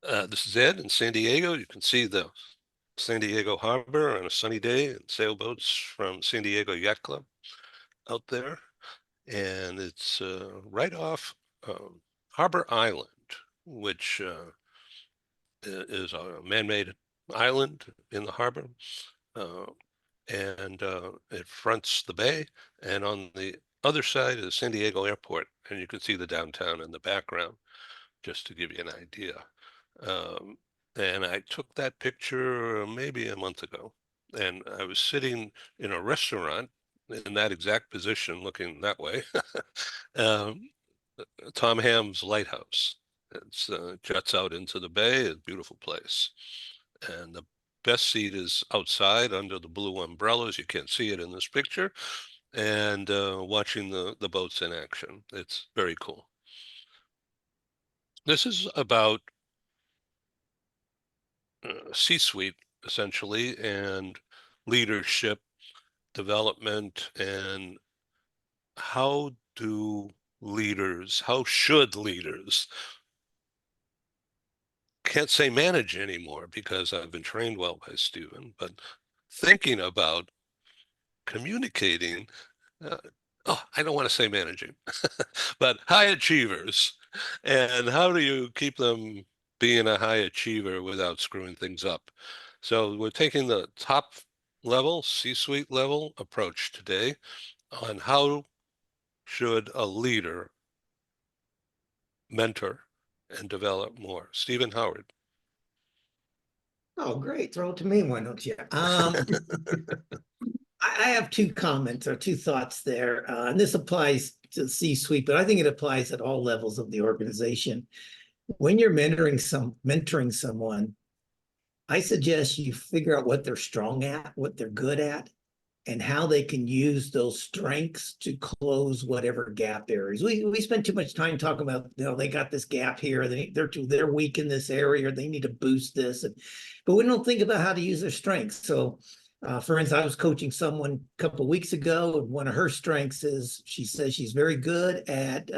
This is Ed in San Diego. You can see the San Diego Harbor on a sunny day and sailboats from San Diego Yacht Club out there. And it's right off Harbor Island, which is a man-made island in the harbor. Uh, and it fronts the bay. And on the other side is San Diego Airport. And you can see the downtown in the background, just to give you an idea. Um, and I took that picture maybe a month ago, and I was sitting in a restaurant in that exact position, looking that way. um, Tom Ham's Lighthouse. It's juts out into the bay, a beautiful place. And the best seat is outside under the blue umbrellas. You can't see it in this picture. And watching the boats in action. It's very cool. This is about C-suite essentially, and leadership development, and how how should leaders, can't say manage anymore because I've been trained well by Stephen, but thinking about communicating, uh, oh, I don't want to say managing, but high achievers, and how do you keep them being a high achiever without screwing things up? So we're taking the top level, C-suite level approach today on how should a leader mentor and develop more. Stephen Howard. Oh, great. Throw it to me, why don't you? I have two comments or two thoughts there. And this applies to C-suite, but I think it applies at all levels of the organization. When you're mentoring someone, I suggest you figure out what they're strong at, what they're good at, and how they can use those strengths to close whatever gap areas. We spend too much time talking about, they got this gap here, they're weak in this area, or they need to boost this, but we don't think about how to use their strengths. So for instance, I was coaching someone a couple of weeks ago, and one of her strengths is she says she's very good at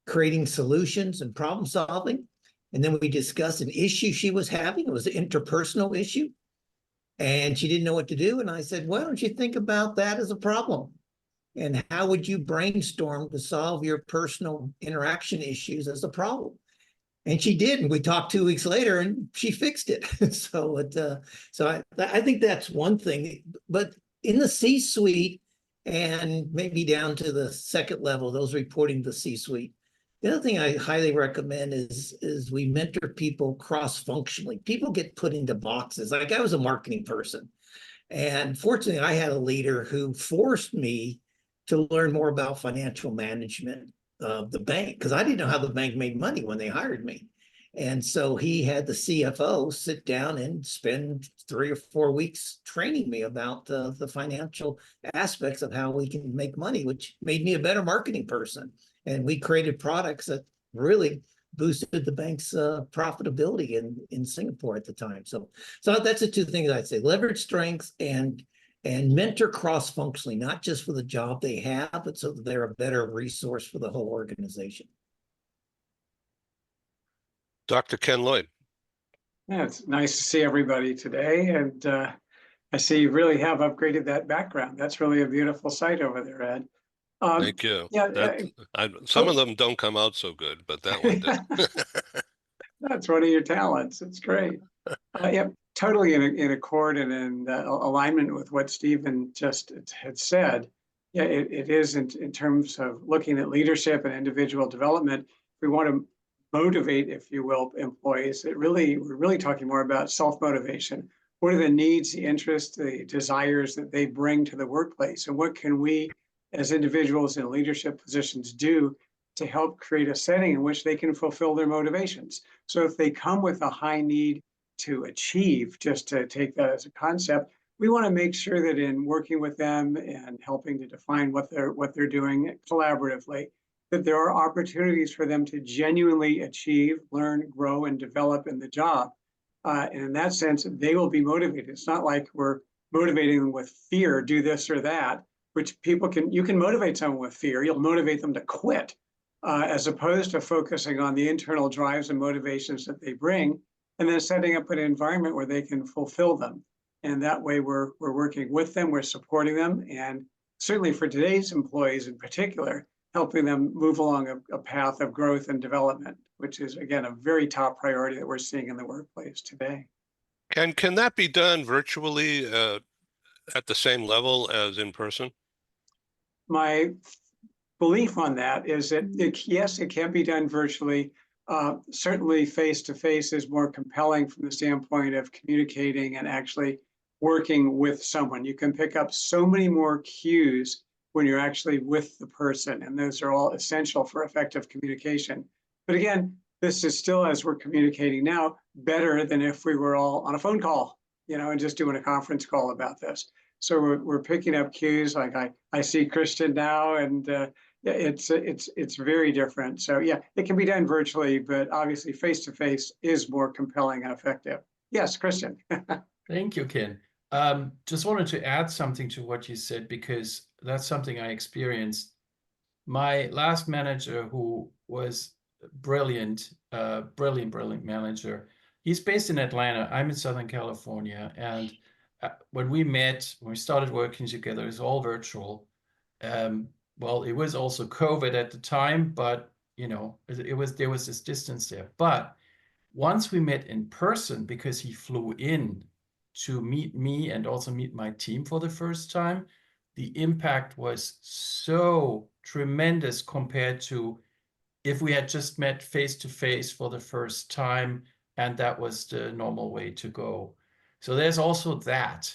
creating solutions and problem solving. And then we discussed an issue she was having. It was an interpersonal issue, and she didn't know what to do. And I said, why don't you think about that as a problem? And how would you brainstorm to solve your personal interaction issues as a problem? And she did. And we talked 2 weeks later and she fixed it. I think that's one thing. But in the C-suite and maybe down to the second level, those reporting the C-suite, the other thing I highly recommend is we mentor people cross-functionally. People get put into boxes. Like I was a marketing person, and fortunately I had a leader who forced me to learn more about financial management of the bank, because I didn't know how the bank made money when they hired me. And so he had the CFO sit down and spend 3 or 4 weeks training me about the financial aspects of how we can make money, which made me a better marketing person. And we created products that really boosted the bank's profitability in Singapore at the time. So that's the two things I'd say: leverage strengths and mentor cross-functionally, not just for the job they have, but so that they're a better resource for the whole organization. Dr. Ken Lloyd. Yeah, it's nice to see everybody today. And I see you really have upgraded that background. That's really a beautiful site over there, Ed. Thank you. Yeah, some of them don't come out so good, but that one did. That's one of your talents. It's great. Yeah, totally in accord and in alignment with what Stephen just had said. Yeah, it is in terms of looking at leadership and individual development. We want to motivate, if you will, employees. We're really talking more about self-motivation. What are the needs, the interests, the desires that they bring to the workplace? And what can we as individuals in leadership positions do to help create a setting in which they can fulfill their motivations? So if they come with a high need to achieve, just to take that as a concept, we want to make sure that in working with them and helping to define what they're doing collaboratively, that there are opportunities for them to genuinely achieve, learn, grow, and develop in the job. And in that sense, they will be motivated. It's not like we're motivating them with fear, do this or that, which you can motivate someone with fear. You'll motivate them to quit. as opposed to focusing on the internal drives and motivations that they bring, and then setting up an environment where they can fulfill them. And that way we're working with them, we're supporting them, and certainly for today's employees in particular, helping them move along a path of growth and development, which is, again, a very top priority that we're seeing in the workplace today. Can that be done virtually at the same level as in person? My belief on that is that yes, it can be done virtually. Certainly face-to-face is more compelling from the standpoint of communicating and actually working with someone. You can pick up so many more cues when you're actually with the person, and those are all essential for effective communication. But again, this is still, as we're communicating now, better than if we were all on a phone call, and just doing a conference call about this. So we're picking up cues. Like I see Christian now, and it's very different. So yeah, it can be done virtually, but obviously face-to-face is more compelling and effective. Yes, Christian. Thank you, Ken. Just wanted to add something to what you said, because that's something I experienced. My last manager, who was brilliant manager, he's based in Atlanta. I'm in Southern California. And when we started working together, it was all virtual. Well, it was also COVID at the time, but there was this distance there. But once we met in person, because he flew in to meet me and also meet my team for the first time, the impact was so tremendous compared to if we had just met face to face for the first time, and that was the normal way to go. So there's also that.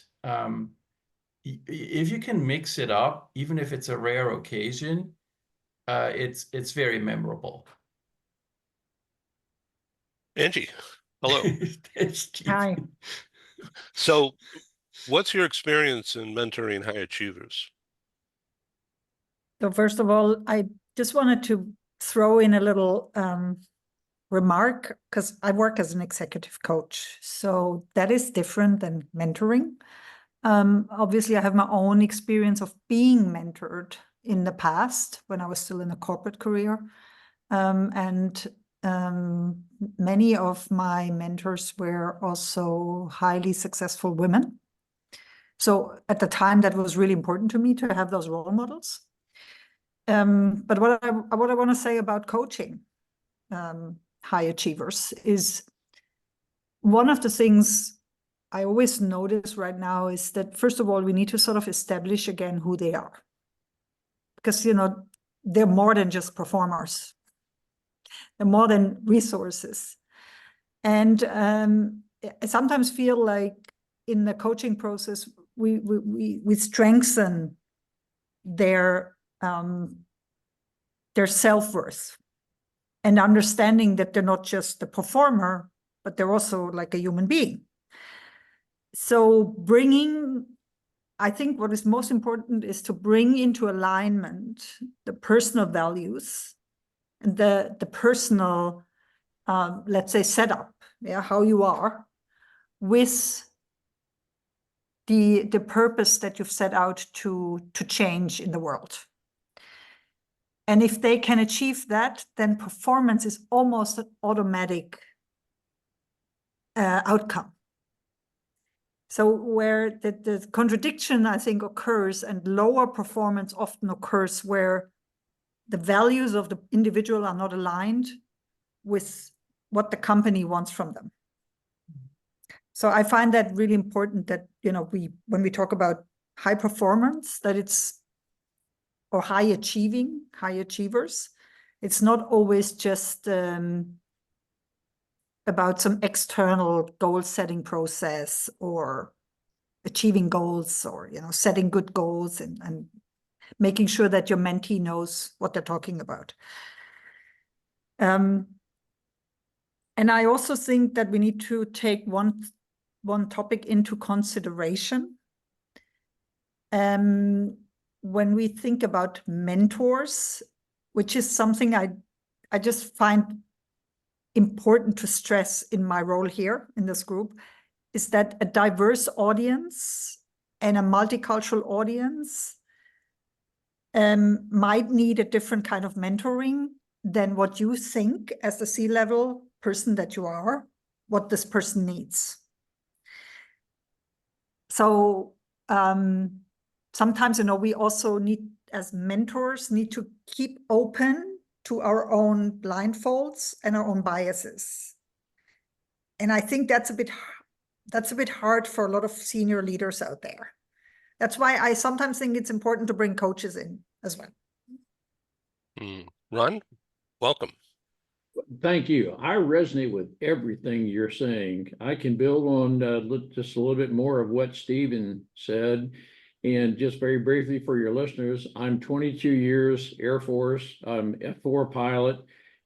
If you can mix it up, even if it's a rare occasion, it's very memorable. Angie, hello. Hi. So what's your experience in mentoring high achievers? So first of all, I just wanted to throw in a little remark, because I work as an executive coach. So that is different than mentoring. Obviously, I have my own experience of being mentored in the past when I was still in a corporate career. Many of my mentors were also highly successful women. So at the time, that was really important to me to have those role models. But what I want to say about coaching high achievers is, one of the things I always notice right now is that, first of all, we need to sort of establish again who they are. Because, they're more than just performers. They're more than resources. And I sometimes feel like in the coaching process, we strengthen their self-worth and understanding that they're not just the performer, but they're also like a human being. So I think what is most important is to bring into alignment the personal values and the personal, let's say, setup, how you are, with the purpose that you've set out to change in the world. And if they can achieve that, then performance is almost an automatic outcome. So where the contradiction, I think, occurs, and lower performance often occurs where the values of the individual are not aligned with what the company wants from them. So I find that really important that, when we talk about high performance, that it's, or high achievers, it's not always just about some external goal setting process or achieving goals, or, setting good goals and making sure that your mentee knows what they're talking about. And I also think that we need to take one topic into consideration. When we think about mentors, which is something I just find important to stress in my role here in this group, is that a diverse audience and a multicultural audience might need a different kind of mentoring than what you think as the C-level person that you are, what this person needs. So sometimes, you know, we also need, as mentors, need to keep open to our own blind faults and our own biases. And I think that's a bit hard for a lot of senior leaders out there. That's why I sometimes think it's important to bring coaches in as well. Ron, welcome. Thank you. I resonate with everything you're saying. I can build on just a little bit more of what Stephen said. And just very briefly for your listeners, I'm 22 years Air Force. I'm F4 pilot.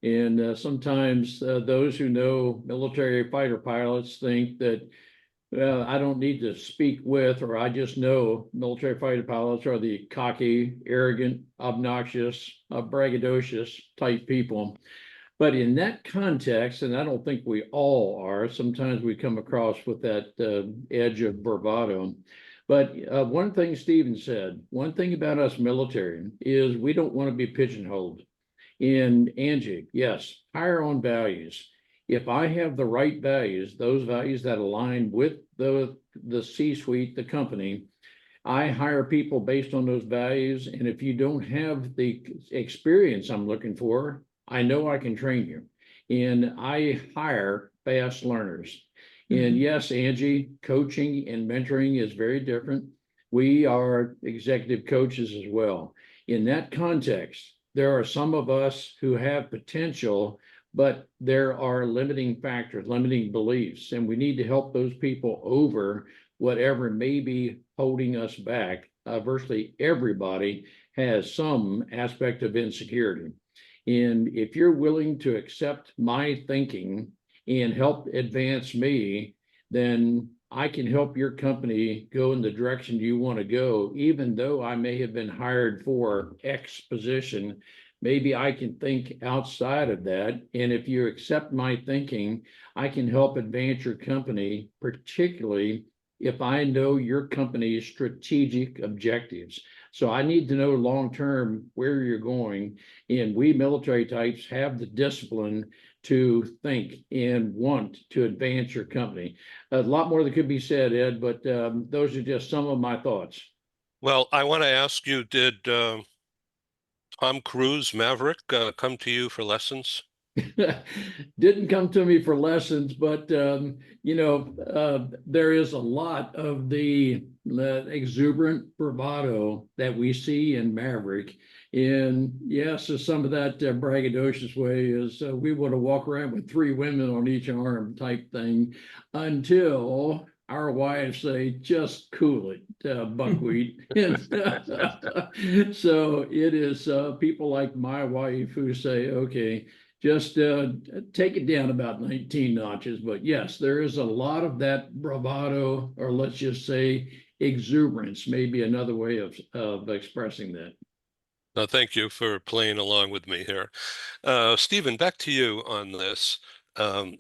And sometimes those who know military fighter pilots think that I don't need to speak with, or I just know military fighter pilots are the cocky, arrogant, obnoxious, braggadocious type people. But in that context, and I don't think we all are, sometimes we come across with that edge of bravado. But one thing Stephen said, one thing about us military is we don't want to be pigeonholed. And Angie, yes, hire on values. If I have the right values, those values that align with the C-suite, the company, I hire people based on those values. And if you don't have the experience I'm looking for, I know I can train you. And I hire fast learners. And yes, Angie, coaching and mentoring is very different. We are executive coaches as well. In that context, there are some of us who have potential, but there are limiting factors, limiting beliefs, and we need to help those people over whatever may be holding us back. Virtually everybody has some aspect of insecurity. And if you're willing to accept my thinking and help advance me, then I can help your company go in the direction you want to go, even though I may have been hired for X position. Maybe I can think outside of that. And if you accept my thinking, I can help advance your company, particularly if I know your company's strategic objectives. So I need to know long-term where you're going. And we military types have the discipline to think and want to advance your company. A lot more that could be said, Ed, but those are just some of my thoughts. Well, I want to ask you, did Tom Cruise Maverick come to you for lessons? Didn't come to me for lessons, but you know, there is a lot of the exuberant bravado that we see in Maverick. And yes, some of that braggadocious way is we want to walk around with 3 women on each arm type thing until our wives say, just cool it, buckwheat. So it is people like my wife who say, okay, just take it down about 19 notches. But yes, there is a lot of that bravado, or let's just say exuberance, maybe another way of expressing that. Thank you for playing along with me here. Stephen, back to you on this. I'm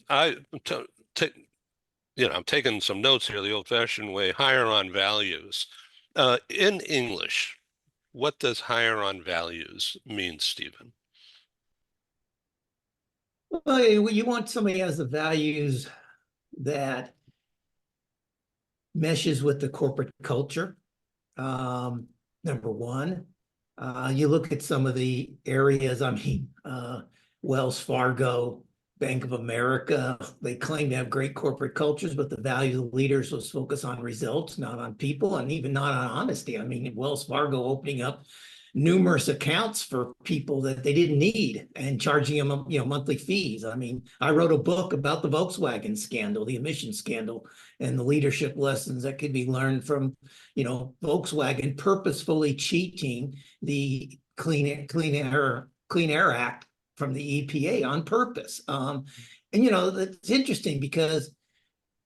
taking some notes here the old-fashioned way, hire on values. In English, what does hire on values mean, Stephen? Well, you want somebody who has the values that meshes with the corporate culture. Number one, you look at some of the areas, Wells Fargo, Bank of America, they claim to have great corporate cultures, but the value of the leaders was focused on results, not on people, and even not on honesty. I mean, Wells Fargo opening up numerous accounts for people that they didn't need and charging them, monthly fees. I mean, I wrote a book about the Volkswagen scandal, the emissions scandal, and the leadership lessons that could be learned from, Volkswagen purposefully cheating the Clean Air Act from the EPA on purpose. It's interesting because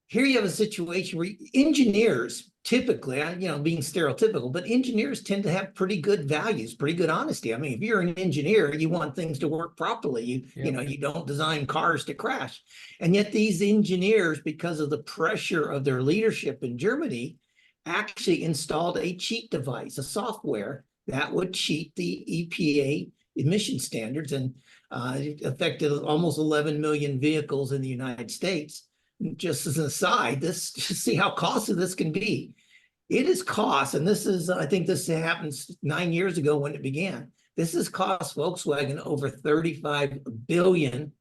here you have a situation where engineers typically, being stereotypical, but engineers tend to have pretty good values, pretty good honesty. I mean, if you're an engineer, you want things to work properly. You don't design cars to crash. And yet these engineers, because of the pressure of their leadership in Germany, actually installed a cheat device, a software that would cheat the EPA emission standards, and it affected almost 11 million vehicles in the United States. Just as an aside, this just see how costly this can be. It is cost, and this is, I think this happened 9 years ago when it began. This has cost Volkswagen over $35 billion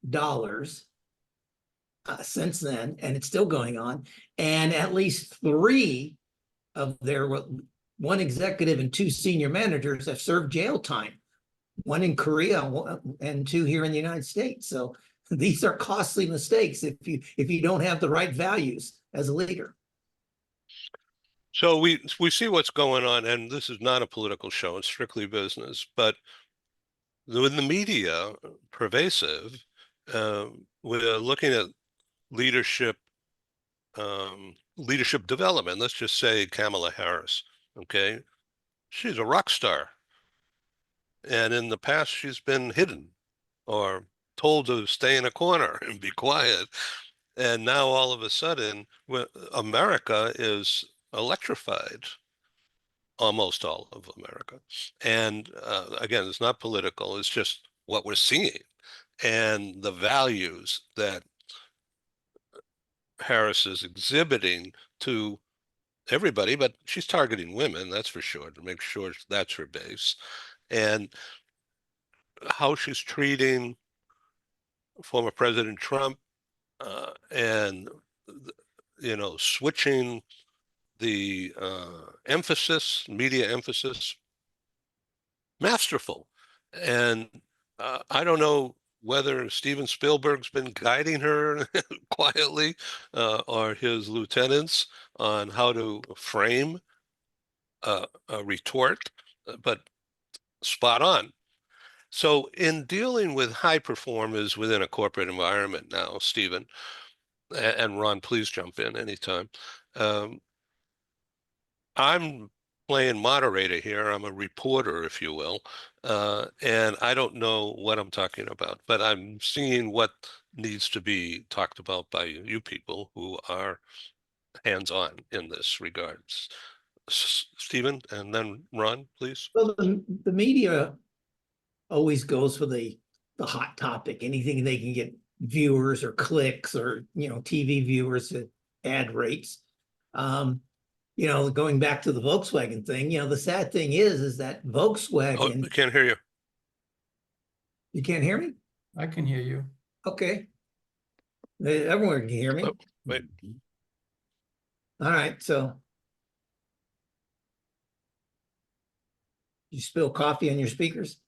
since then, and it's still going on. And at least 3 of their, one executive and 2 senior managers have served jail time, 1 in Korea and 2 here in the United States. So these are costly mistakes if you don't have the right values as a leader. So we see what's going on, and this is not a political show, it's strictly business. But with the media pervasive, we're looking at leadership development. Let's just say Kamala Harris, okay? She's a rock star. And in the past, she's been hidden or told to stay in a corner and be quiet. And now all of a sudden, America is electrified, almost all of America. And again, it's not political, it's just what we're seeing and the values that Harris is exhibiting to everybody, but she's targeting women, that's for sure, to make sure that's her base. And how she's treating former President Trump, and switching the media emphasis, masterful. And I don't know whether Steven Spielberg's been guiding her quietly, or his lieutenants, on how to frame a retort, but spot on. So in dealing with high performers within a corporate environment now, Steven, and Ron, please jump in anytime. I'm playing moderator here. I'm a reporter, if you will, and I don't know what I'm talking about, but I'm seeing what needs to be talked about by you people who are hands-on in this regards. Steven, and then Ron, please. Well, the media always goes for the hot topic, anything they can get viewers or clicks or TV viewers at ad rates. Going back to the Volkswagen thing, the sad thing is that Volkswagen. Oh, I can't hear you. You can't hear me? I can hear you. Okay. Everyone can hear me. Oh, wait. All right, so you spill coffee on your speakers?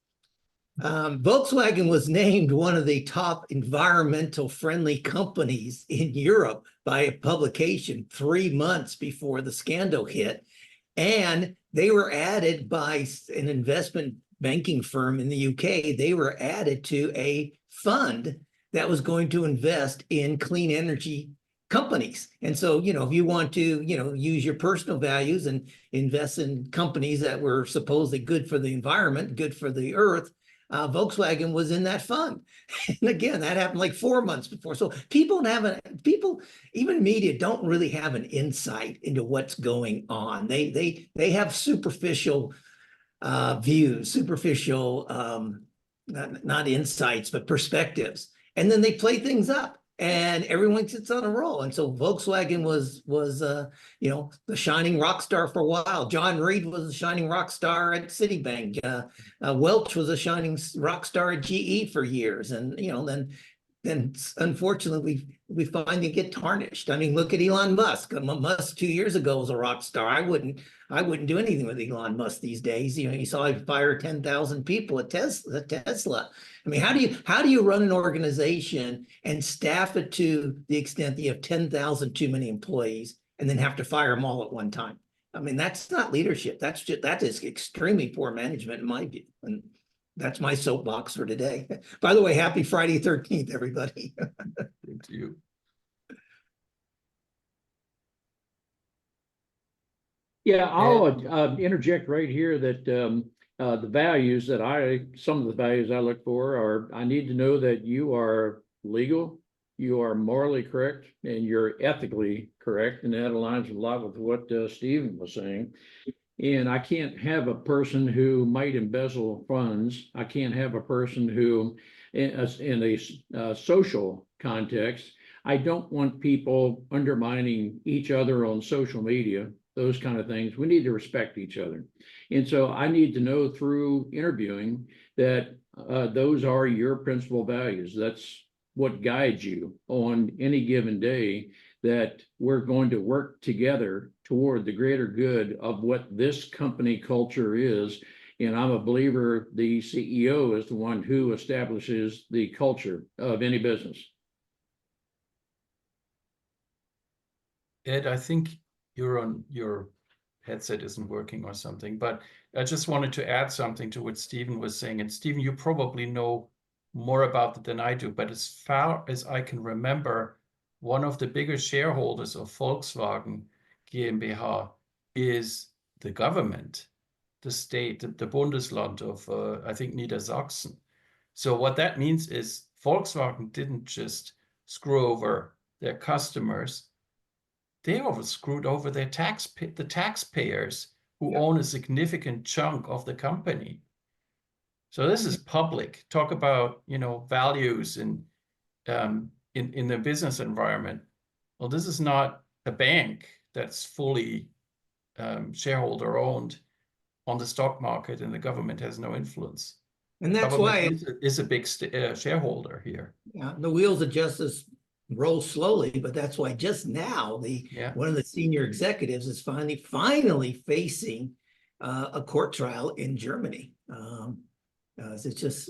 Volkswagen was named one of the top environmental friendly companies in Europe by a publication 3 months before the scandal hit. And they were added by an investment banking firm in the UK. They were added to a fund that was going to invest in clean energy companies. And so, if you want to, use your personal values and invest in companies that were supposedly good for the environment, good for the earth, Volkswagen was in that fund. And again, that happened like 4 months before. So people, even media, don't really have an insight into what's going on. They have superficial views, superficial, not insights, but perspectives. And then they play things up. And everyone sits on a roll. And so Volkswagen was the shining rock star for a while. John Reed was a shining rock star at Citibank. Welch was a shining rock star at GE for years. And, then unfortunately, we finally get tarnished. I mean, look at Elon Musk. Musk 2 years ago was a rock star. I wouldn't do anything with Elon Musk these days. You saw him fire 10,000 people at Tesla. I mean, how do you run an organization and staff it to the extent that you have 10,000 too many employees and then have to fire them all at one time? I mean, that's not leadership. That is extremely poor management in my view. And that's my soapbox for today. By the way, happy Friday 13th, everybody. Thank you. Yeah, I'll interject right here that the values that some of the values I look for are, I need to know that you are legal, you are morally correct, and you're ethically correct. And that aligns a lot with what Steven was saying. And I can't have a person who might embezzle funds. I can't have a person who, in a social context, I don't want people undermining each other on social media, those kind of things. We need to respect each other. And so I need to know through interviewing that those are your principal values. That's what guides you on any given day, that we're going to work together toward the greater good of what this company culture is. And I'm a believer the CEO is the one who establishes the culture of any business. Ed, I think your headset isn't working or something, but I just wanted to add something to what Stephen was saying. And Stephen, you probably know more about it than I do, but as far as I can remember, one of the biggest shareholders of Volkswagen GmbH is the government, the state, the Bundesland of, I think, Niedersachsen. So what that means is Volkswagen didn't just screw over their customers, they screwed over the taxpayers who own a significant chunk of the company. So this is public. Talk about, values in the business environment. Well, this is not a bank that's fully shareholder owned on the stock market, and the government has no influence. And that's Government why is a big shareholder here. the wheels of justice roll slowly, but that's why just now one of the senior executives is finally facing a court trial in Germany. It's just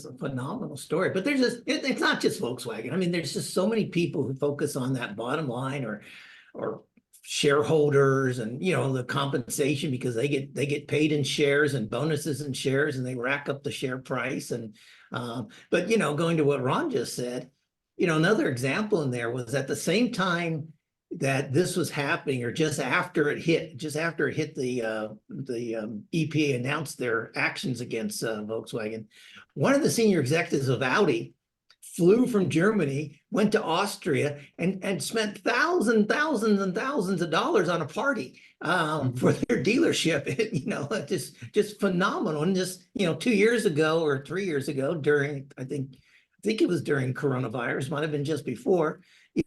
a phenomenal story. But it's not just Volkswagen. I mean, there's just so many people who focus on that bottom line or shareholders and the compensation, because they get paid in shares and bonuses in shares, and they rack up the share price. And but going to what Ron just said, another example in there was at the same time that this was happening, or just after it hit, the EPA announced their actions against Volkswagen, one of the senior executives of Audi flew from Germany, went to Austria, and spent thousands and thousands of dollars on a party for their dealership. Just phenomenal. And just 2 years ago or 3 years ago, during I think it was during coronavirus, might have been just before,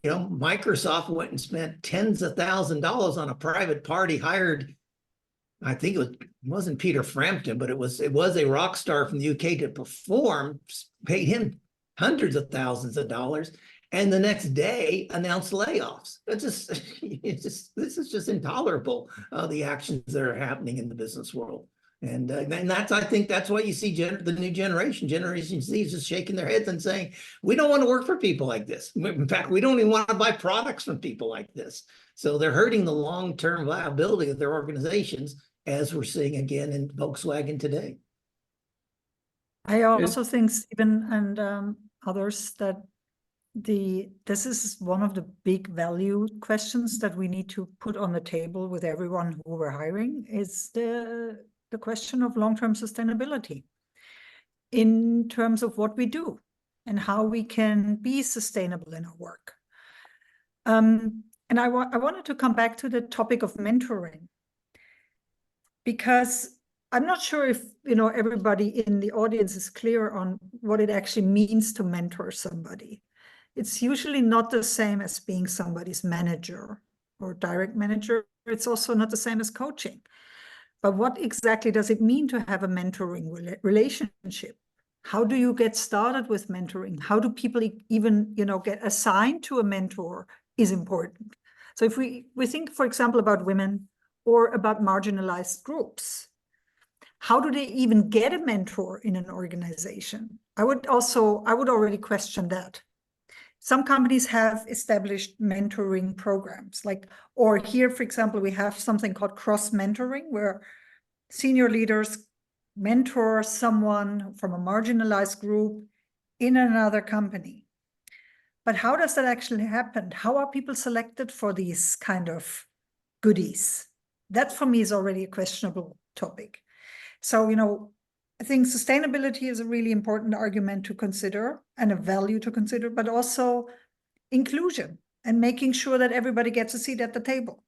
Microsoft went and spent tens of thousands of dollars on a private party, hired, I think it wasn't Peter Frampton, but it was a rock star from the UK to perform, paid him hundreds of thousands of dollars, and the next day announced layoffs. This is just intolerable, the actions that are happening in the business world. And I think that's why you see the new Generation Z is just shaking their heads and saying, we don't want to work for people like this. In fact, we don't even want to buy products from people like this. So they're hurting the long-term viability of their organizations, as we're seeing again in Volkswagen today. I also think, Stephen and others, that this is one of the big value questions that we need to put on the table with everyone who we're hiring, is the question of long-term sustainability in terms of what we do and how we can be sustainable in our work. And I wanted to come back to the topic of mentoring, because I'm not sure if everybody in the audience is clear on what it actually means to mentor somebody. It's usually not the same as being somebody's manager or direct manager. It's also not the same as coaching. But what exactly does it mean to have a mentoring relationship? How do you get started with mentoring? How do people even, get assigned to a mentor is important. So if we think, for example, about women or about marginalized groups, how do they even get a mentor in an organization? I would already question that. Some companies have established mentoring programs, or here, for example, we have something called cross-mentoring, where senior leaders mentor someone from a marginalized group in another company. But how does that actually happen? How are people selected for these kind of goodies? That, for me, is already a questionable topic. So, I think sustainability is a really important argument to consider and a value to consider, but also inclusion and making sure that everybody gets a seat at the table.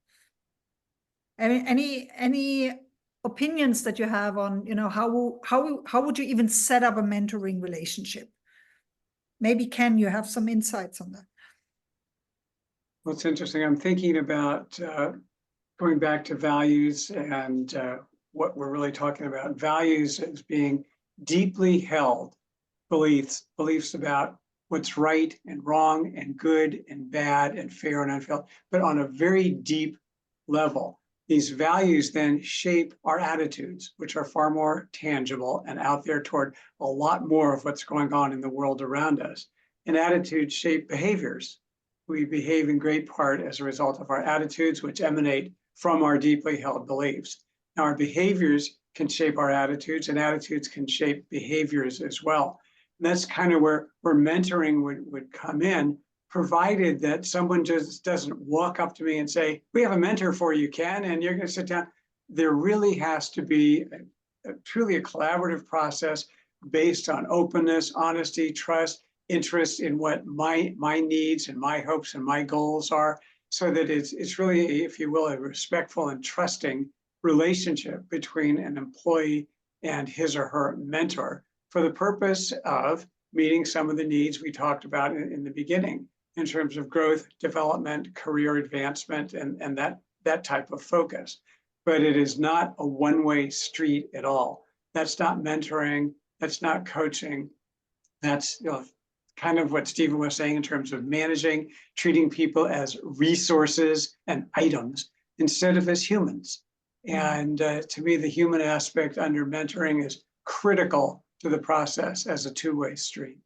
Any opinions that you have on, how would you even set up a mentoring relationship? Maybe Ken, you have some insights on that. Well, it's interesting. I'm thinking about going back to values and what we're really talking about. Values as being deeply held beliefs about what's right and wrong and good and bad and fair and unfair, but on a very deep level. These values then shape our attitudes, which are far more tangible and out there toward a lot more of what's going on in the world around us. And attitudes shape behaviors. We behave in great part as a result of our attitudes, which emanate from our deeply held beliefs. Now, our behaviors can shape our attitudes, and attitudes can shape behaviors as well. And that's kind of where mentoring would come in, provided that someone just doesn't walk up to me and say, we have a mentor for you, Ken, and you're going to sit down. There really has to be truly a collaborative process based on openness, honesty, trust, interest in what my needs and my hopes and my goals are, so that it's really, if you will, a respectful and trusting relationship between an employee and his or her mentor for the purpose of meeting some of the needs we talked about in the beginning in terms of growth, development, career advancement, and that type of focus. But it is not a one-way street at all. That's not mentoring. That's not coaching. That's kind of what Stephen was saying in terms of managing, treating people as resources and items instead of as humans. And to me, the human aspect under mentoring is critical to the process as a two-way street.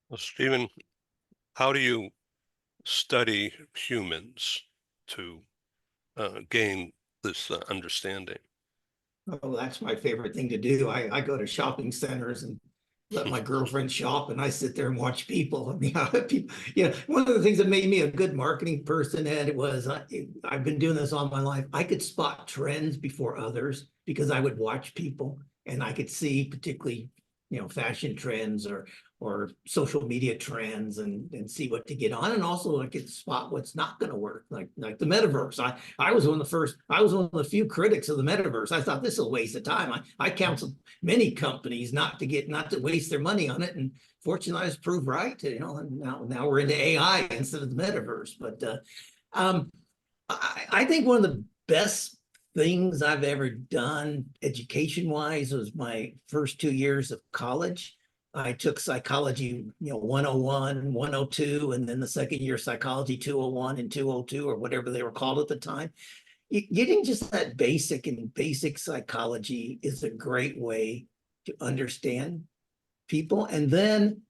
Well, Stephen, how do you study humans to gain this understanding? Oh, that's my favorite thing to do. I go to shopping centers and let my girlfriend shop, and I sit there and watch people. I mean, people, one of the things that made me a good marketing person, Ed, was I've been doing this all my life. I could spot trends before others because I would watch people, and I could see particularly, fashion trends or social media trends and see what to get on. And also I could spot what's not going to work, like the metaverse. I was one of the few critics of the metaverse. I thought this is a waste of time. I counseled many companies not to waste their money on it. And fortunately I was proved right, and now we're into AI instead of the metaverse. But I think one of the best things I've ever done education-wise was my first 2 years of college. I took psychology, 101, 102, and then the second year psychology 201 and 202, or whatever they were called at the time. Getting just that basic psychology is a great way to understand people. And then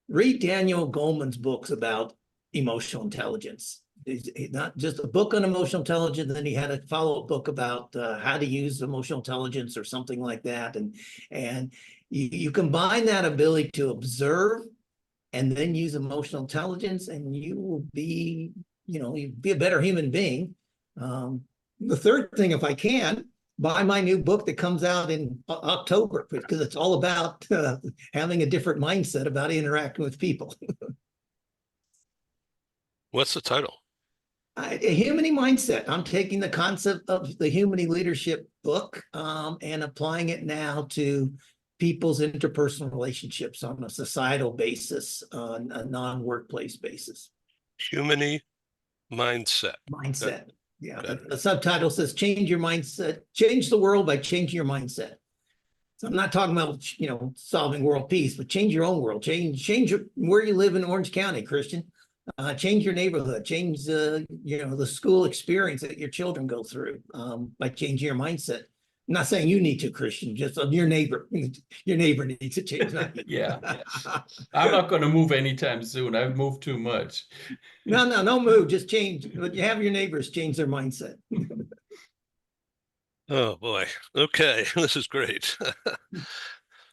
read Daniel Goleman's books about emotional intelligence. It's not just a book on emotional intelligence, then he had a follow-up book about how to use emotional intelligence or something like that. And you combine that ability to observe and then use emotional intelligence, and you will be, you'll be a better human being. The third thing, if I can, buy my new book that comes out in October, because it's all about having a different mindset about interacting with people. What's the title? A Humany Mindset. I'm taking the concept of the Humany Leadership book and applying it now to people's interpersonal relationships on a societal basis, on a non-workplace basis. Humany Mindset. Mindset. Yeah. Okay. The subtitle says, change your mindset, change the world by changing your mindset. So I'm not talking about, solving world peace, but change your own world. Change where you live in Orange County, Christian. Change your neighborhood, change the school experience that your children go through by changing your mindset. I'm not saying you need to, Christian, just your neighbor. Your neighbor needs to change that. Yeah. I'm not going to move anytime soon. I've moved too much. No move, just change. But you have your neighbors change their mindset. Oh boy. Okay, this is great.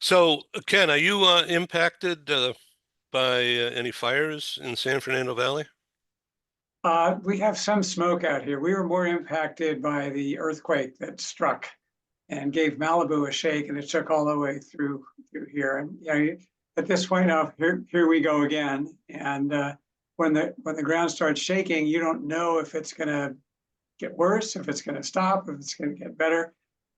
So, Ken, are you impacted by any fires in San Fernando Valley? We have some smoke out here. We were more impacted by the earthquake that struck and gave Malibu a shake, and it shook all the way through here. And at this point now, here we go again. And when the ground starts shaking, you don't know if it's going to get worse, if it's going to stop, if it's going to get better.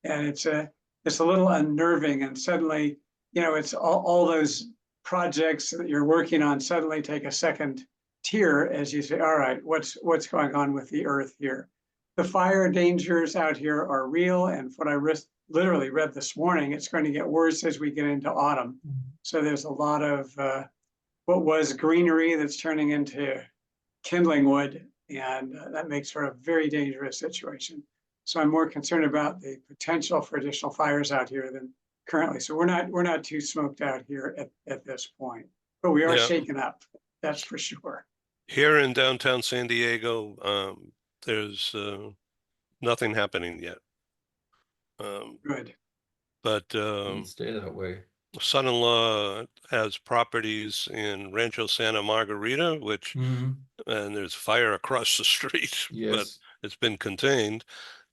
And it's a little unnerving. And suddenly, it's all those projects that you're working on suddenly take a second tier as you say, all right, what's going on with the earth here? The fire dangers out here are real. And what I literally read this morning, it's going to get worse as we get into autumn. So there's a lot of what was greenery that's turning into kindling wood. And that makes for a very dangerous situation. So I'm more concerned about the potential for additional fires out here than currently. So we're not too smoked out here at this point, but we are shaken up. That's for sure. Here in downtown San Diego, there's nothing happening yet. Good. But Stay that way. son-in-law has properties in Rancho Santa Margarita, which, and there's fire across the street, but Yes. it's been contained.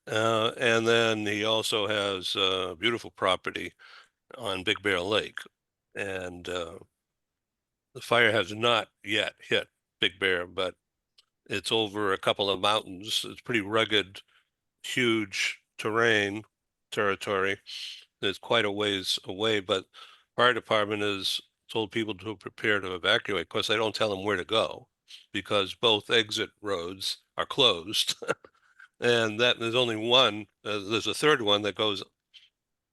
And then he also has beautiful property on Big Bear Lake. And the fire has not yet hit Big Bear, but it's over a couple of mountains. It's pretty rugged, huge territory. It's quite a ways away, but fire department has told people to prepare to evacuate. Of course, they don't tell them where to go because both exit roads are closed. And that there's only one, there's a third one that goes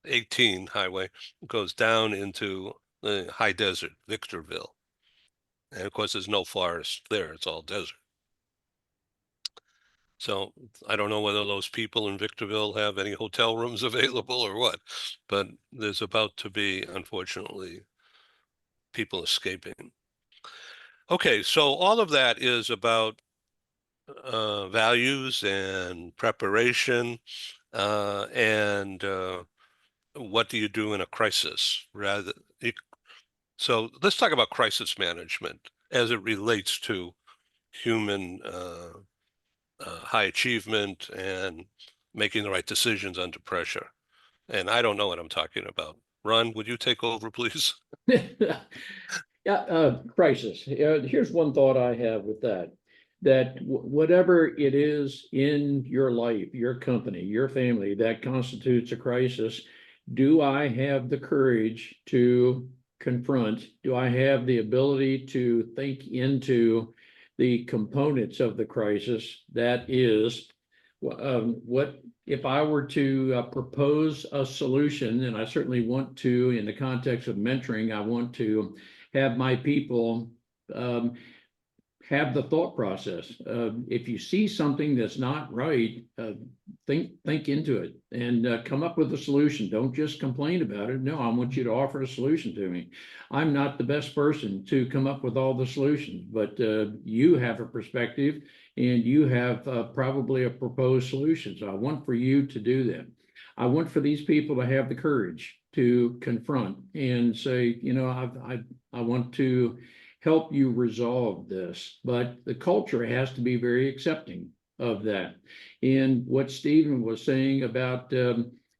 18 highway, goes down into the high desert, Victorville. And of course, there's no forest there. It's all desert. So I don't know whether those people in Victorville have any hotel rooms available or what, but there's about to be, unfortunately, people escaping. Okay, so all of that is about values and preparation and what do you do in a crisis rather. So let's talk about crisis management as it relates to human high achievement and making the right decisions under pressure. And I don't know what I'm talking about. Ron, would you take over, please? Yeah, crisis. Here's one thought I have with that. That whatever it is in your life, your company, your family that constitutes a crisis, do I have the courage to confront? Do I have the ability to think into the components of the crisis? That is, what if I were to propose a solution, and I certainly want to, in the context of mentoring, I want to have my people have the thought process. If you see something that's not right, think into it and come up with a solution. Don't just complain about it. No, I want you to offer a solution to me. I'm not the best person to come up with all the solutions, but you have a perspective and you have probably a proposed solution. So I want for you to do that. I want for these people to have the courage to confront and say, I want to help you resolve this, but the culture has to be very accepting of that. And what Stephen was saying about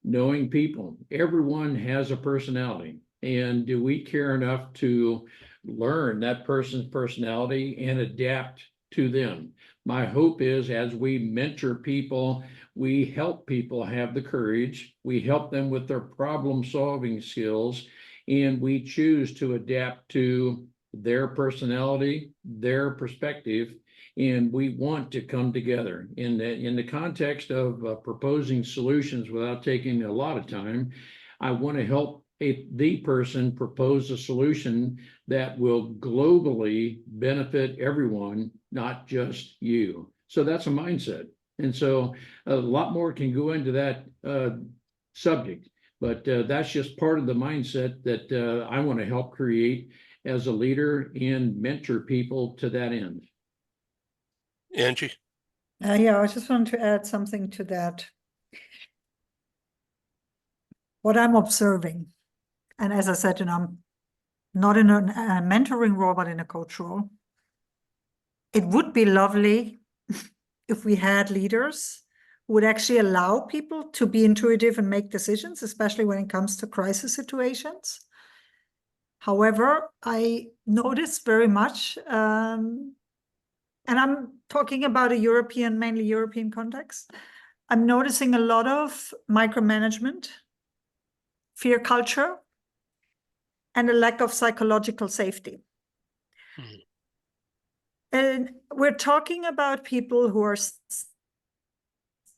knowing people, everyone has a personality. And do we care enough to learn that person's personality and adapt to them? My hope is as we mentor people, we help people have the courage, we help them with their problem-solving skills, and we choose to adapt to their personality, their perspective, and we want to come together. In the context of proposing solutions without taking a lot of time, I want to help the person propose a solution that will globally benefit everyone, not just you. So that's a mindset. And so a lot more can go into that subject, but that's just part of the mindset that I want to help create as a leader and mentor people to that end. Angie? Yeah, I just want to add something to that. What I'm observing, and as I said, I'm not in a mentoring role, but in a coach role. It would be lovely if we had leaders who would actually allow people to be intuitive and make decisions, especially when it comes to crisis situations. However, I notice very much and I'm talking about a European, mainly European context, I'm noticing a lot of micromanagement, fear culture, and a lack of psychological safety. Mhm. And we're talking about people who are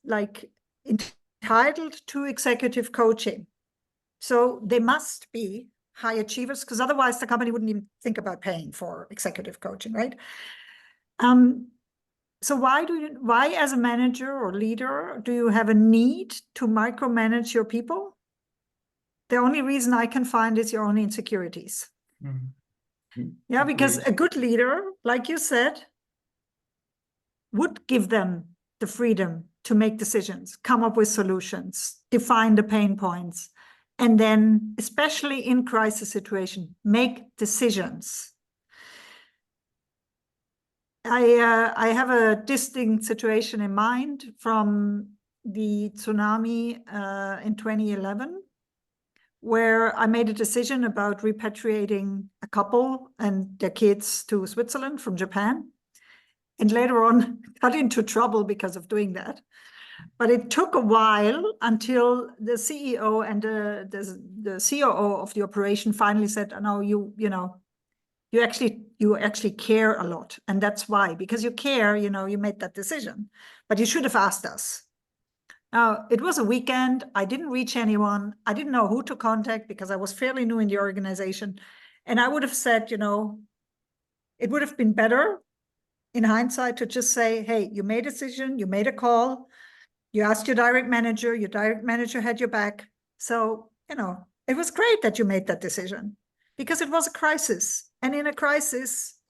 like entitled to executive coaching. So they must be high achievers, because otherwise the company wouldn't even think about paying for executive coaching, right? So why as a manager or leader do you have a need to micromanage your people? The only reason I can find is your own insecurities. Yeah, because Agreed. a good leader, like you said, would give them the freedom to make decisions, come up with solutions, define the pain points, and then, especially in crisis situation, make decisions. I have a distinct situation in mind from the tsunami in 2011, where I made a decision about repatriating a couple and their kids to Switzerland from Japan. And later on got into trouble because of doing that. But it took a while until the CEO and the COO of the operation finally said, "Oh, no, you actually care a lot, and that's why, because you care, you made that decision, but you should have asked us." Now, it was a weekend. I didn't reach anyone. I didn't know who to contact because I was fairly new in the organization, and I would have said, it would have been better in hindsight to just say, "Hey, you made a decision, you made a call, you asked your direct manager had your back. So, it was great that you made that decision because it was a crisis. And in a crisis,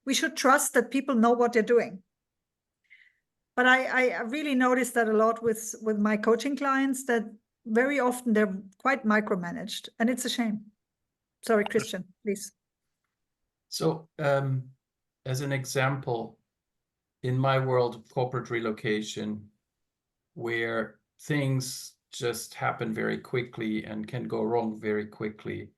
we should trust that people know what they're doing." But I really noticed that a lot with my coaching clients, that very often they're quite micromanaged, and it's a shame. Sorry, Christian, please. So, as an example, in my world of corporate relocation, where things just happen very quickly and can go wrong very quickly,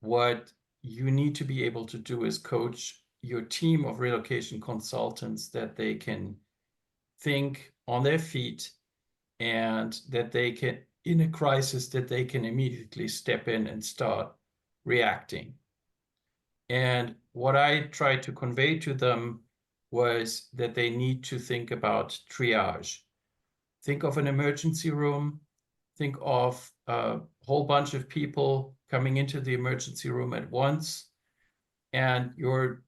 what you need to be able to do is coach your team of relocation consultants that they can think on their feet, and that they can, in a crisis, that they can immediately step in and start reacting. And what I tried to convey to them was that they need to think about triage. Think of an emergency room. Think of a whole bunch of people coming into the emergency room at once. And you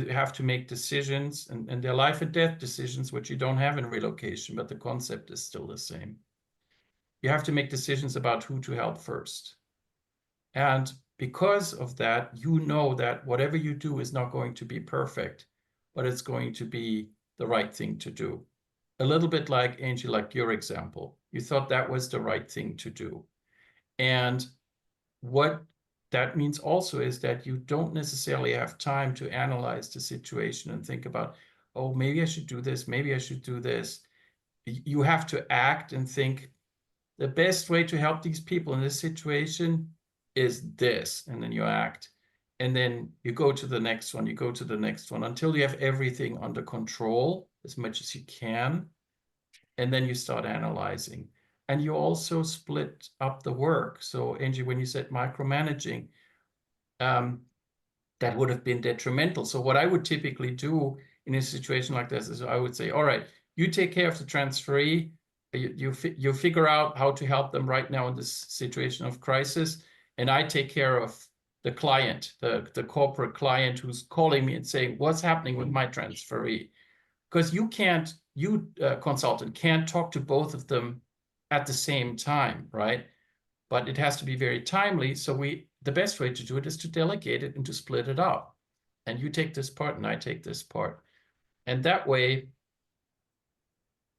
have to make decisions, and they're life and death decisions, which you don't have in relocation, but the concept is still the same. You have to make decisions about who to help first. And because of that, that whatever you do is not going to be perfect, but it's going to be the right thing to do. A little bit like, Angie, like your example. You thought that was the right thing to do. And what that means also is that you don't necessarily have time to analyze the situation and think about, oh, maybe I should do this, maybe I should do this. You have to act and think, the best way to help these people in this situation is this, and then you act, and then you go to the next one, you go to the next one, until you have everything under control as much as you can, and then you start analyzing. And you also split up the work. So Angie, when you said micromanaging, that would have been detrimental. So what I would typically do in a situation like this is I would say, all right, you take care of the transferee, you figure out how to help them right now in this situation of crisis, and I take care of the client, the corporate client who's calling me and saying, what's happening with my transferee? Because you consultant can't talk to both of them at the same time, right? But it has to be very timely. So the best way to do it is to delegate it and to split it up. And you take this part and I take this part. And that way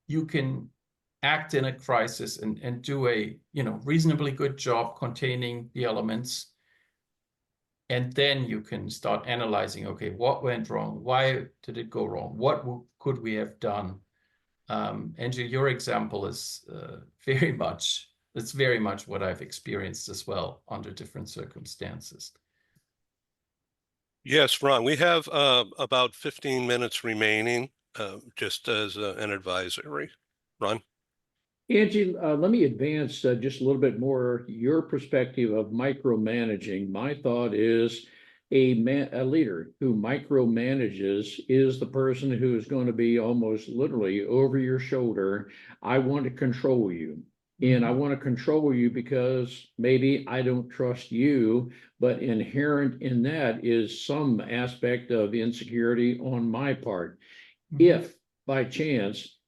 you can act in a crisis and do a reasonably good job containing the elements. And then you can start analyzing, okay, what went wrong? Why did it go wrong? What could we have done? Angie, your example is very much what I've experienced as well under different circumstances. Yes, Ron, we have about 15 minutes remaining, just as an advisory. Ron? Angie, let me advance just a little bit more your perspective of micromanaging. My thought is a leader who micromanages is the person who is going to be almost literally over your shoulder. I want to control you. And I want to control you because maybe I don't trust you, but inherent in that is some aspect of insecurity on my part. If by chance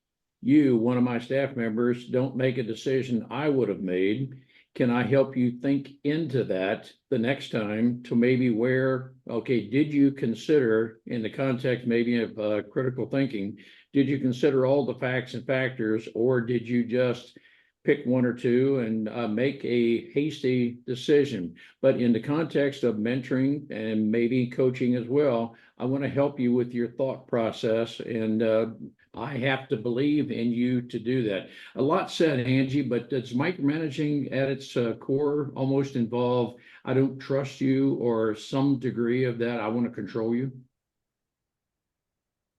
you, one of my staff members, don't make a decision I would have made, can I help you think into that the next time to maybe where, okay, did you consider in the context maybe of critical thinking, did you consider all the facts and factors, or did you just pick one or two and make a hasty decision? But in the context of mentoring and maybe coaching as well, I want to help you with your thought process, and I have to believe in you to do that. A lot said, Angie, but does micromanaging at its core almost involve, I don't trust you, or some degree of that, I want to control you?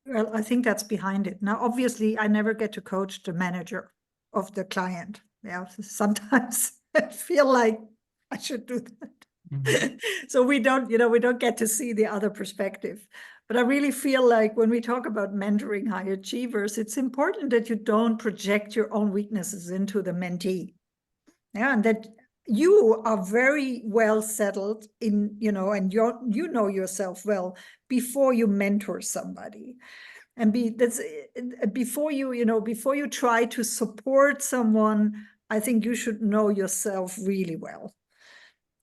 Well, I think that's behind it. Now, obviously, I never get to coach the manager of the client. Yeah, sometimes I feel like I should do that. So we don't, we don't get to see the other perspective. But I really feel like when we talk about mentoring high achievers, it's important that you don't project your own weaknesses into the mentee. Yeah, and that you are very well settled in, and you know yourself well before you mentor somebody. And before you try to support someone, I think you should know yourself really well,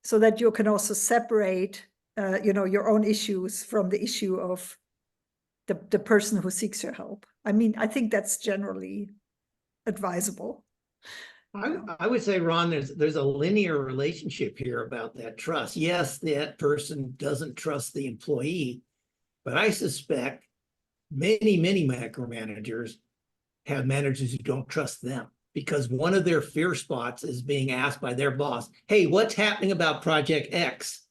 so that you can also separate, your own issues from the issue of the person who seeks your help. I mean, I think that's generally advisable. I would say, Ron, there's a linear relationship here about that trust. Yes, that person doesn't trust the employee, but I suspect many micromanagers have managers who don't trust them, because one of their fear spots is being asked by their boss, hey, what's happening about project X?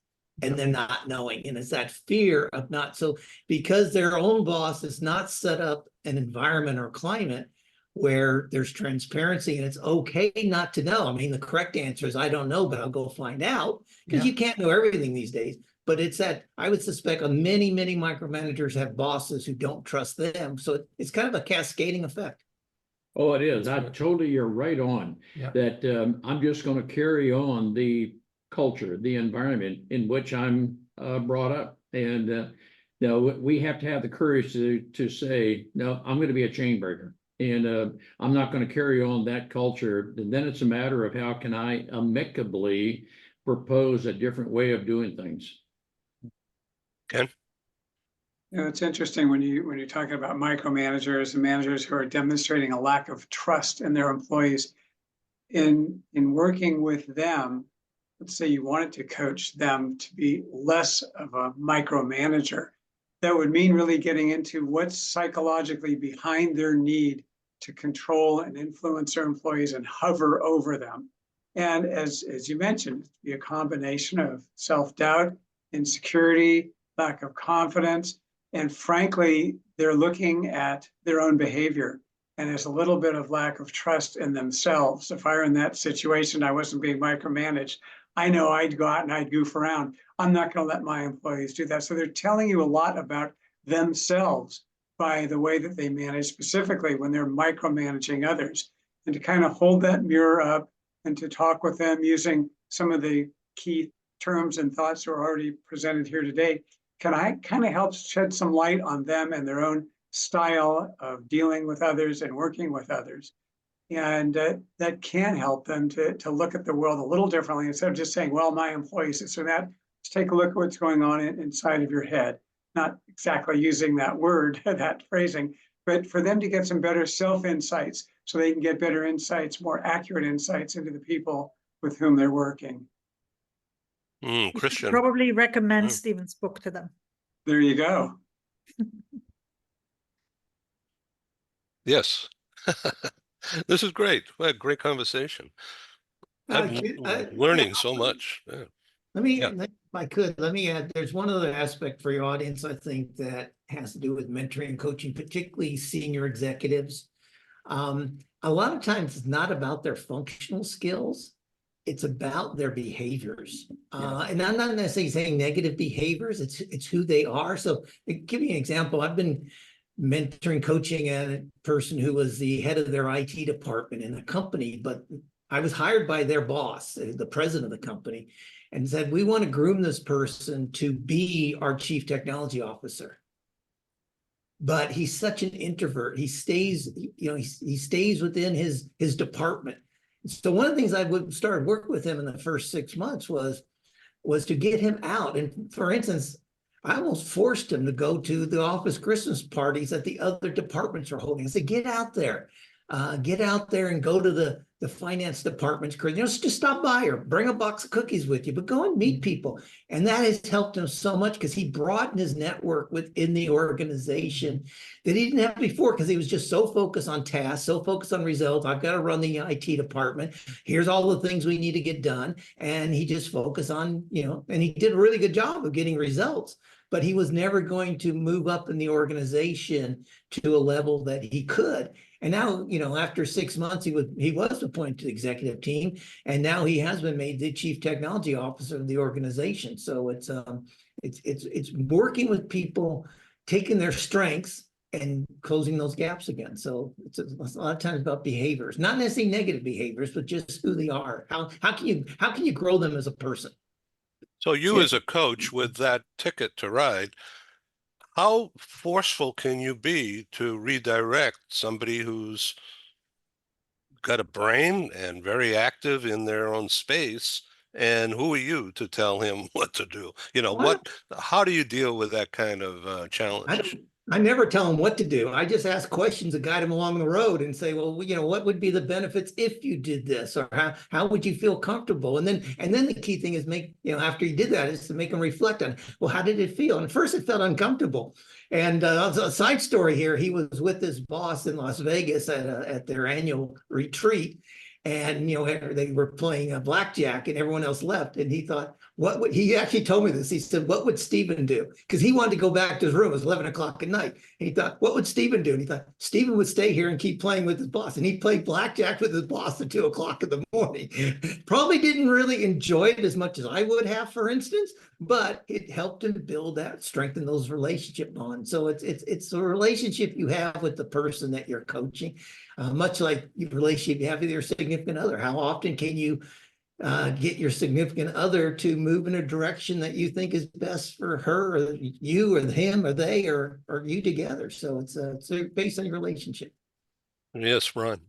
And they're not knowing. And it's that fear of not, so because their own boss has not set up an environment or climate where there's transparency and it's okay not to know. I mean, the correct answer is I don't know, but I'll go find out, because you can't know everything these days. But it's that I would suspect many micromanagers have bosses who don't trust them. So it's kind of a cascading effect. Oh, it is. That's good. You're right on. Yeah. That I'm just going to carry on the culture, the environment in which I'm brought up. And no, we have to have the courage to say, no, I'm going to be a chain breaker. And I'm not going to carry on that culture. And then it's a matter of how can I amicably propose a different way of doing things. Ken? It's interesting when you're talking about micromanagers and managers who are demonstrating a lack of trust in their employees. In working with them, let's say you wanted to coach them to be less of a micromanager. That would mean really getting into what's psychologically behind their need to control and influence their employees and hover over them. And as you mentioned, be a combination of self-doubt, insecurity, lack of confidence, and frankly, they're looking at their own behavior. And there's a little bit of lack of trust in themselves. If I were in that situation, I wasn't being micromanaged, I know I'd go out and I'd goof around. I'm not going to let my employees do that. So they're telling you a lot about themselves by the way that they manage, specifically when they're micromanaging others. And to kind of hold that mirror up and to talk with them using some of the key terms and thoughts that are already presented here today, can I kind of help shed some light on them and their own style of dealing with others and working with others. And that can help them to look at the world a little differently, instead of just saying, well, my employees, this or that. Let's take a look at what's going on inside of your head. Not exactly using that word, that phrasing, but for them to get some better self-insights so they can get better insights, more accurate insights into the people with whom they're working. Christian. Probably recommend Stephen's book to them. There you go. Yes. This is great. What a great conversation. I'm learning so much. Yeah. Yeah. if I could, let me add, there's one other aspect for your audience, I think, that has to do with mentoring and coaching, particularly senior executives. A lot of times it's not about their functional skills. It's about their behaviors. And I'm not necessarily saying negative behaviors, it's who they are. So to give you an example, I've been mentoring, coaching a person who was the head of their IT department in a company, but I was hired by their boss, the president of the company, and said, we want to groom this person to be our chief technology officer. But he's such an introvert. He stays, he stays within his department. So one of the things I would start work with him in the first 6 months was to get him out. And for instance, I almost forced him to go to the office Christmas parties that the other departments are holding. I said, get out there and go to the finance department's, just stop by or bring a box of cookies with you, but go and meet people. And that has helped him so much because he broadened his network within the organization that he didn't have before, because he was just so focused on tasks, so focused on results. I've got to run the IT department. Here's all the things we need to get done. And he just focused on, and he did a really good job of getting results, but he was never going to move up in the organization to a level that he could. And now, after 6 months, he was appointed to the executive team, and now he has been made the chief technology officer of the organization. So it's working with people, taking their strengths and closing those gaps again. So it's a lot of times about behaviors, not necessarily negative behaviors, but just who they are. How can you grow them as a person? So you as a coach with that ticket to ride, how forceful can you be to redirect somebody who's got a brain and very active in their own space? And who are you to tell him what to do? How do you deal with that kind of challenge? I never tell them what to do. I just ask questions to guide them along the road and say, well, what would be the benefits if you did this, or how would you feel comfortable? And then the key thing is after you did that, is to make them reflect on, well, how did it feel? And at first it felt uncomfortable. And a side story here, he was with his boss in Las Vegas at their annual retreat. And they were playing blackjack, and everyone else left. And he thought, he actually told me this. He said, what would Stephen do? Because he wanted to go back to his room. It was 11 o'clock at night. And he thought, what would Stephen do? And he thought, Stephen would stay here and keep playing with his boss. And he played blackjack with his boss at 2 o'clock in the morning. Probably didn't really enjoy it as much as I would have, for instance, but it helped him build that, strengthen those relationship bonds. So it's a relationship you have with the person that you're coaching, much like the relationship you have with your significant other. How often can you get your significant other to move in a direction that you think is best for her, or you, or him, or they, or you together? So it's based on your relationship. Yes, Ron.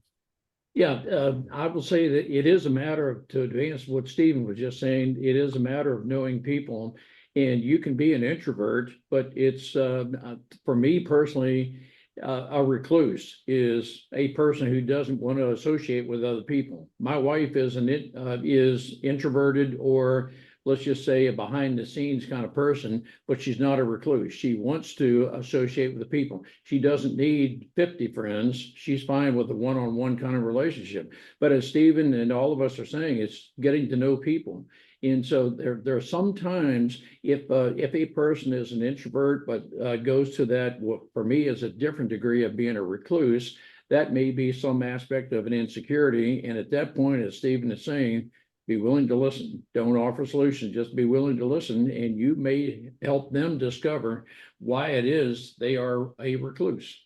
Yeah, I will say that it is a matter of, to advance what Stephen was just saying, it is a matter of knowing people. And you can be an introvert, but it's, for me personally, a recluse is a person who doesn't want to associate with other people. My wife is introverted, or let's just say a behind the scenes kind of person, but she's not a recluse. She wants to associate with the people. She doesn't need 50 friends. She's fine with a one-on-one kind of relationship. But as Stephen and all of us are saying, it's getting to know people. And so there are sometimes if a person is an introvert, but goes to that, what for me is a different degree of being a recluse, that may be some aspect of an insecurity. And at that point, as Stephen is saying, be willing to listen. Don't offer solutions, just be willing to listen, and you may help them discover why it is they are a recluse.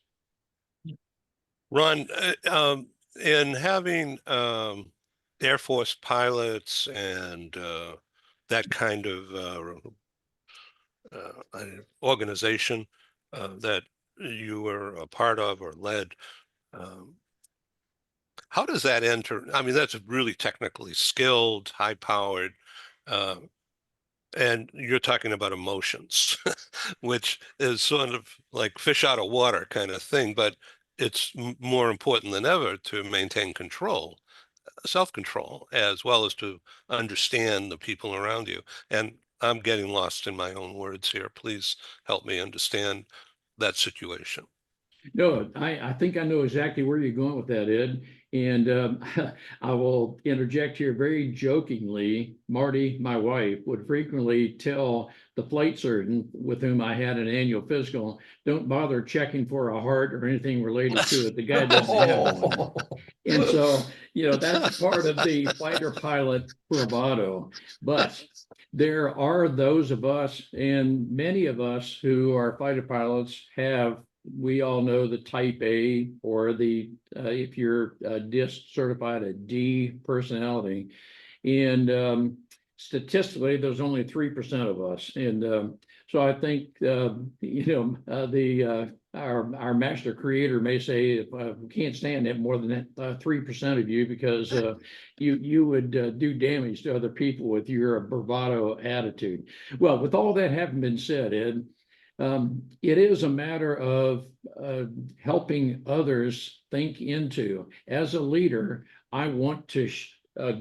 Ron, in having Air Force pilots and that kind of organization that you were a part of or led, how does that enter? I mean, that's really technically skilled, high-powered, and you're talking about emotions, which is sort of like fish out of water kind of thing, but it's more important than ever to maintain control, self-control, as well as to understand the people around you. And I'm getting lost in my own words here. Please help me understand that situation. No, I think I know exactly where you're going with that, Ed. And I will interject here very jokingly. Marty, my wife, would frequently tell the flight surgeon with whom I had an annual physical, don't bother checking for a heart or anything related to it. The guy doesn't have one. And so, that's part of the fighter pilot bravado. But there are those of us, and many of us who are fighter pilots we all know the type A, or the, if you're DISC certified, a D personality. And statistically, there's only 3% of us. And so I think, our master creator may say, we can't stand it more than 3% of you, because you would do damage to other people with your bravado attitude. Well, with all that having been said, Ed, it is a matter of helping others think into, as a leader, I want to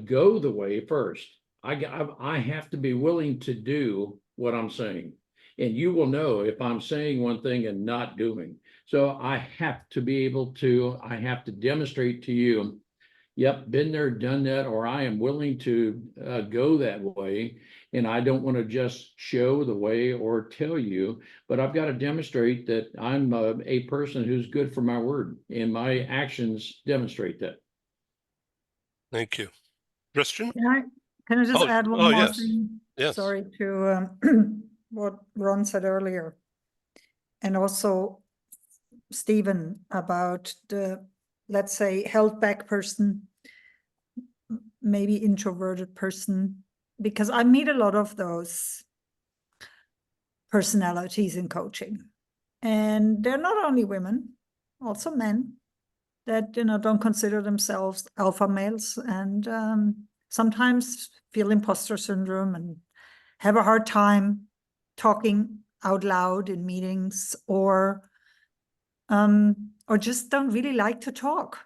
go the way first. I have to be willing to do what I'm saying. And you will know if I'm saying one thing and not doing. So I have to demonstrate to you, yep, been there, done that, or I am willing to go that way. And I don't want to just show the way or tell you, but I've got to demonstrate that I'm a person who's good for my word, and my actions demonstrate that. Thank you. Christian? Can I just add one more yes. thing? Yes. Sorry to what Ron said earlier. And also Stephen, about the, let's say, held back person, maybe introverted person, because I meet a lot of those personalities in coaching. And they're not only women, also men that, don't consider themselves alpha males, and sometimes feel imposter syndrome and have a hard time talking out loud in meetings, or just don't really like to talk.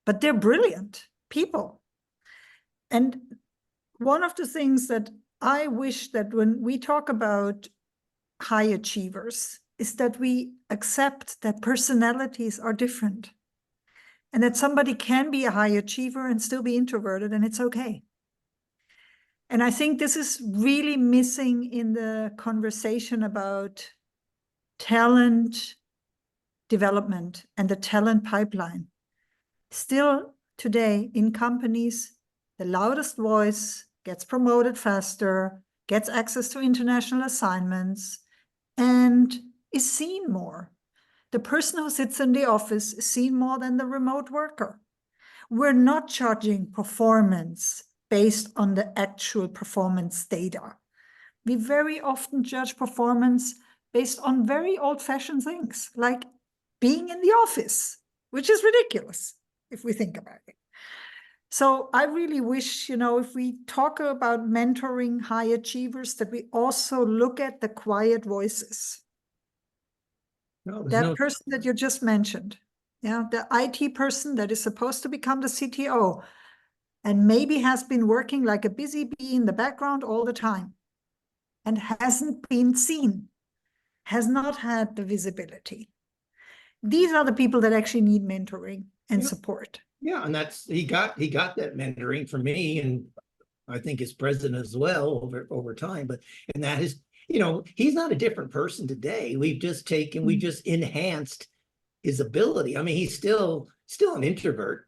But they're brilliant people. And one of the things that I wish that when we talk about high achievers is that we accept that personalities are different, and that somebody can be a high achiever and still be introverted, and it's okay. And I think this is really missing in the conversation about talent development and the talent pipeline. Still today in companies, the loudest voice gets promoted faster, gets access to international assignments, and is seen more. The person who sits in the office is seen more than the remote worker. We're not judging performance based on the actual performance data. We very often judge performance based on very old-fashioned things, like being in the office, which is ridiculous if we think about it. So I really wish, if we talk about mentoring high achievers, that we also look at the quiet voices. That person that you just mentioned, the IT person that is supposed to become the CTO and maybe has been working like a busy bee in the background all the time and hasn't been seen, has not had the visibility. These are the people that actually need mentoring and support. Yeah, and he got that mentoring from me, and I think his president as well over time. But and that is, he's not a different person today. We just enhanced his ability. I mean, he's still an introvert.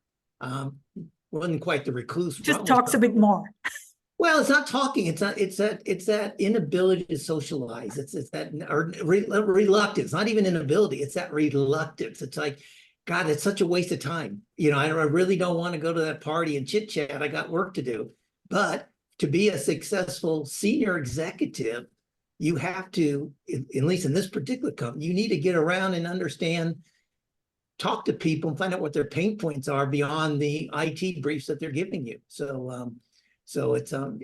Wasn't quite the recluse. Just talks a bit more. Well, it's not talking. It's that inability to socialize. It's that reluctance. Not even inability. It's that reluctance. It's like, God, it's such a waste of time. I really don't want to go to that party and chit chat. I got work to do. But to be a successful senior executive, you have to, at least in this particular company, you need to get around and understand, talk to people and find out what their pain points are beyond the IT briefs that they're giving you. So it's, I'm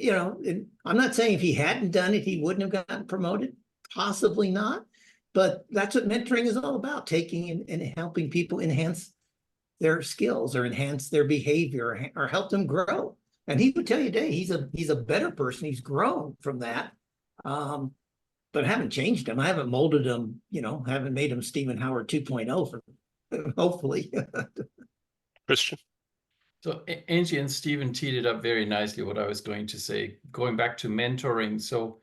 not saying if he hadn't done it, he wouldn't have gotten promoted. Possibly not. But that's what mentoring is all about, taking and helping people enhance their skills or enhance their behavior or help them grow. And he would tell you today, he's a better person. He's grown from that. but I haven't changed them. I haven't molded them, haven't made them Stephen Howard 2.0 for hopefully. Christian? So Angie and Stephen teed it up very nicely, what I was going to say, going back to mentoring. So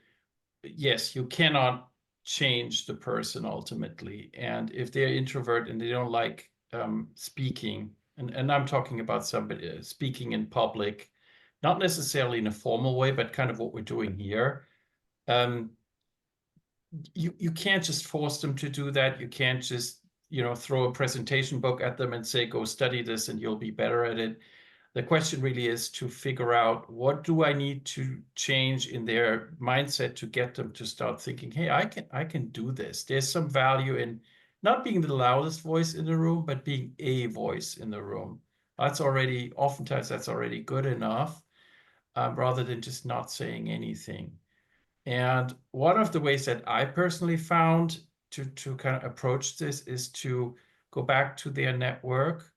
yes, you cannot change the person ultimately. And if they're introvert and they don't like speaking, and I'm talking about somebody speaking in public, not necessarily in a formal way, but kind of what we're doing here. You can't just force them to do that. You can't just, throw a presentation book at them and say, go study this and you'll be better at it. The question really is to figure out, what do I need to change in their mindset to get them to start thinking, hey, I can do this. There's some value in not being the loudest voice in the room, but being a voice in the room. Oftentimes that's already good enough, rather than just not saying anything. And one of the ways that I personally found to kind of approach this is to go back to their network,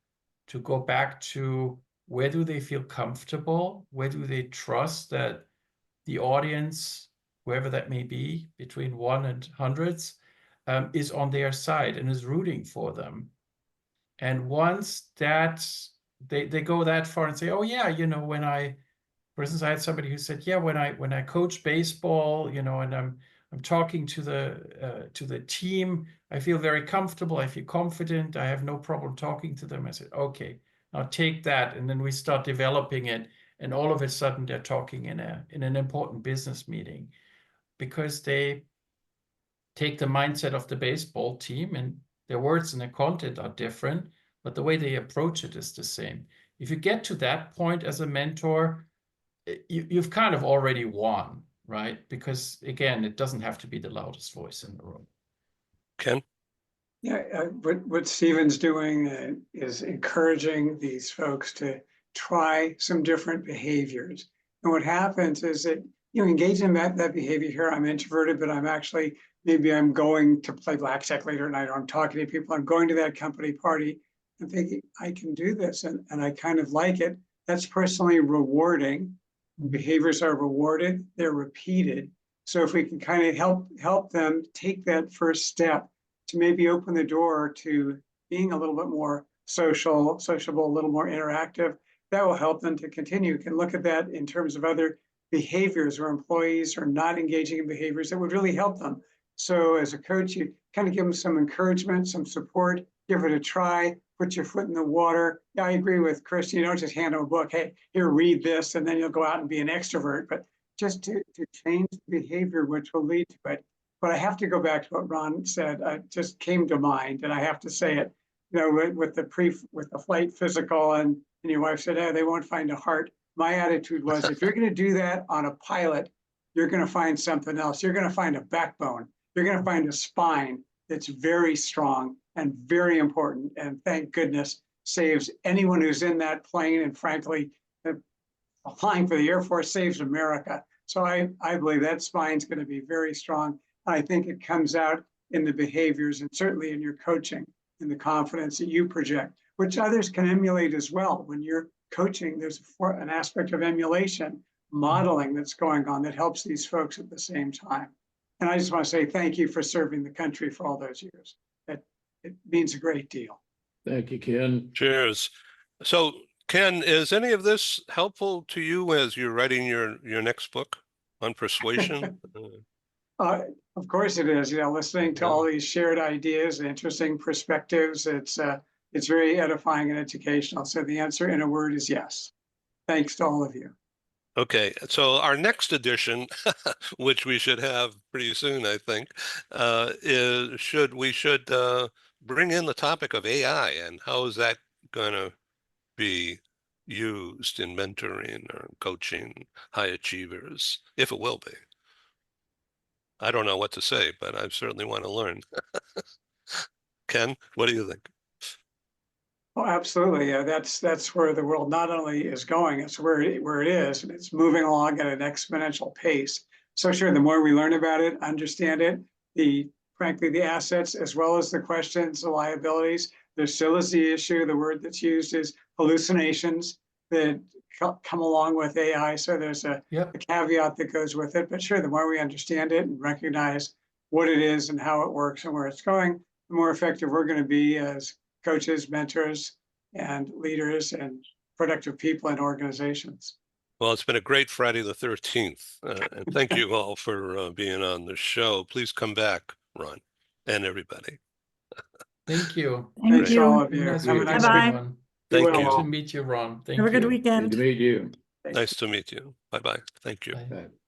to go back to where do they feel comfortable, where do they trust that the audience, whoever that may be, between 1 and hundreds, is on their side and is rooting for them. And once that they go that far and say, oh yeah, for instance, I had somebody who said, yeah, when I coach baseball, and I'm talking to the team, I feel very comfortable, I feel confident, I have no problem talking to them. I said, okay, now take that, and then we start developing it, and all of a sudden they're talking in an important business meeting, because they take the mindset of the baseball team, and their words and their content are different, but the way they approach it is the same. If you get to that point as a mentor, you've kind of already won, right? Because again, it doesn't have to be the loudest voice in the room. Ken? Yeah, what Stephen's doing is encouraging these folks to try some different behaviors. And what happens is that, engage in that behavior here. I'm introverted, but maybe I'm going to play blackjack later at night, or I'm talking to people, I'm going to that company party and thinking, I can do this, and I kind of like it. That's personally rewarding. Behaviors are rewarded, they're repeated. So if we can kind of help them take that first step to maybe open the door to being a little bit more sociable, a little more interactive, that will help them to continue. You can look at that in terms of other behaviors where employees are not engaging in behaviors that would really help them. So as a coach, you kind of give them some encouragement, some support, give it a try, put your foot in the water. Yeah, I agree with Chris. You don't just hand them a book, hey, here, read this, and then you'll go out and be an extrovert, but just to change the behavior, which will lead to it. But I have to go back to what Ron said. It just came to mind, and I have to say it, with the flight physical, and your wife said, hey, they won't find a heart. My attitude was, if you're going to do that on a pilot, you're going to find something else. You're going to find a backbone. You're going to find a spine that's very strong and very important, and thank goodness saves anyone who's in that plane, and frankly, applying for the Air Force saves America. So I believe that spine's going to be very strong. I think it comes out in the behaviors, and certainly in your coaching, in the confidence that you project, which others can emulate as well. When you're coaching, there's an aspect of emulation, modeling that's going on that helps these folks at the same time. And I just want to say thank you for serving the country for all those years. It means a great deal. Thank you, Ken. Cheers. So, Ken, is any of this helpful to you as you're writing your next book on persuasion? Of course it is. Listening to all these shared ideas, interesting perspectives, it's very edifying and educational. So the answer in a word is yes. Thanks to all of you. Okay, so our next edition, which we should have pretty soon, I think, we should bring in the topic of AI, and how is that going to be used in mentoring or coaching high achievers, if it will be. I don't know what to say, but I certainly want to learn. Ken, what do you think? Oh, absolutely. Yeah, that's where the world not only is going, it's where it is, and it's moving along at an exponential pace. So sure, the more we learn about it, understand it, frankly, the assets, as well as the questions, the liabilities, there still is the issue. The word that's used is hallucinations that come along with AI. So there's a caveat that goes with it. But sure, the more we understand it and recognize what it is and how it works and where it's going, the more effective we're going to be as coaches, mentors, and leaders and productive people and organizations. Well, it's been a great Friday the 13th. And thank you all for being on the show. Please come back, Ron, and everybody. Thank you. Thank Thanks you. all of Have a you. nice Have a week, nice Bye-bye. week. everyone. Be Thank well you. Good to all. meet you, Ron. Thank Have a good you. Good weekend. to meet you. Thank Nice to meet you. Bye-bye. Thank you. Bye. Bye.